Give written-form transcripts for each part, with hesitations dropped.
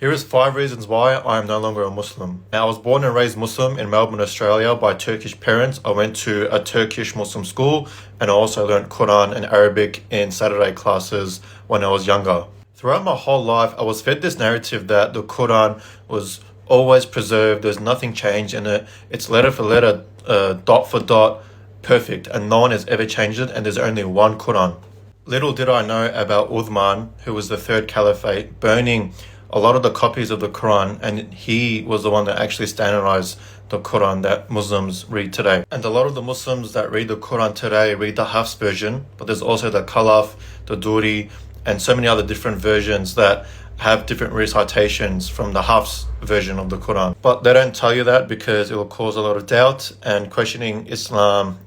Here is 5 reasons why I am no longer a Muslim. Now, I was born and raised Muslim in Melbourne, Australia by Turkish parents. I went to a Turkish Muslim school and I also learned Quran and Arabic in Saturday classes when I was younger. Throughout my whole life, I was fed this narrative that the Quran was always preserved, there's nothing changed in it, it's letter for letter, dot for dot, perfect, and no one has ever changed it, and there's only one Quran. Little did I know about Uthman, who was the third caliphate, burning a lot of the copies of the Quran, and he was the one that actually standardized the Quran that Muslims read today. And a lot of the Muslims that read the Quran today read the Hafs version, but there's also the Khalaf, the Duri, and so many other different versions that have different recitations from the Hafs version of the Quran. But they don't tell you that because it will cause a lot of doubt, and questioning Islam,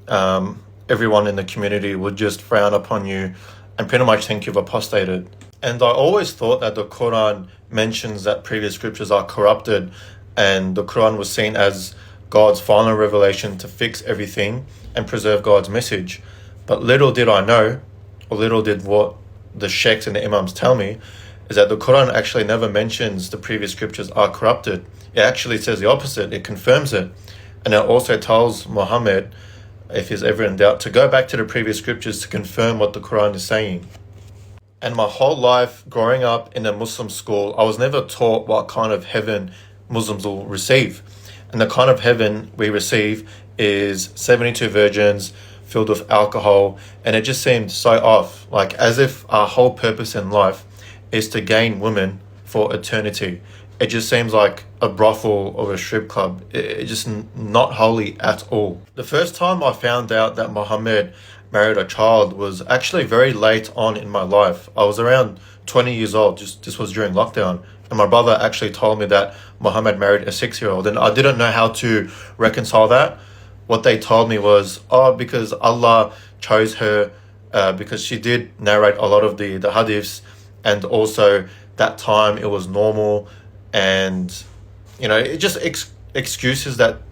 everyone in the community would just frown upon you and pretty much think you've apostated. And I always thought that the Quran mentions that previous scriptures are corrupted and the Quran was seen as God's final revelation to fix everything and preserve God's message. But little did I know, or little did what the sheikhs and the imams tell me, is that the Quran actually never mentions the previous scriptures are corrupted. It actually says the opposite, it confirms it. And it also tells Muhammad, if he's ever in doubt, to go back to the previous scriptures to confirm what the Quran is saying. And my whole life growing up in a Muslim school, I was never taught what kind of heaven Muslims will receive. And the kind of heaven we receive is 72 virgins filled with alcohol. And it just seemed so off, like as if our whole purpose in life is to gain women for eternity. It just seems like a brothel or a strip club. It's just not holy at all. The first time I found out that Muhammad married a child was actually very late on in my life. I was around 20 years old, this was during lockdown, and my brother actually told me that Muhammad married a 6-year-old, and I didn't know how to reconcile that. What they told me was, because Allah chose her, because she did narrate a lot of the hadiths, and also that time it was normal, and it just excuses that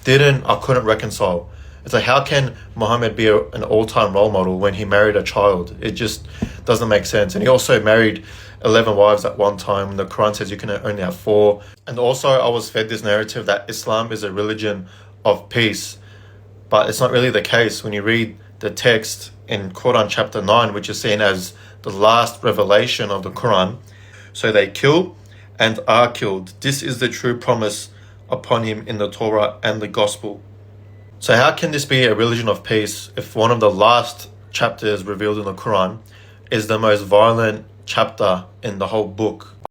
I couldn't reconcile. It's like, how can Muhammad be an all-time role model when he married a child? It just doesn't make sense. And he also married 11 wives at one time. The Quran says you can only have 4. And also I was fed this narrative that Islam is a religion of peace. But it's not really the case when you read the text in Quran chapter 9, which is seen as the last revelation of the Quran. So they kill and are killed. This is the true promise upon him in the Torah and the Gospel. So how can this be a religion of peace if one of the last chapters revealed in the Quran is the most violent chapter in the whole book?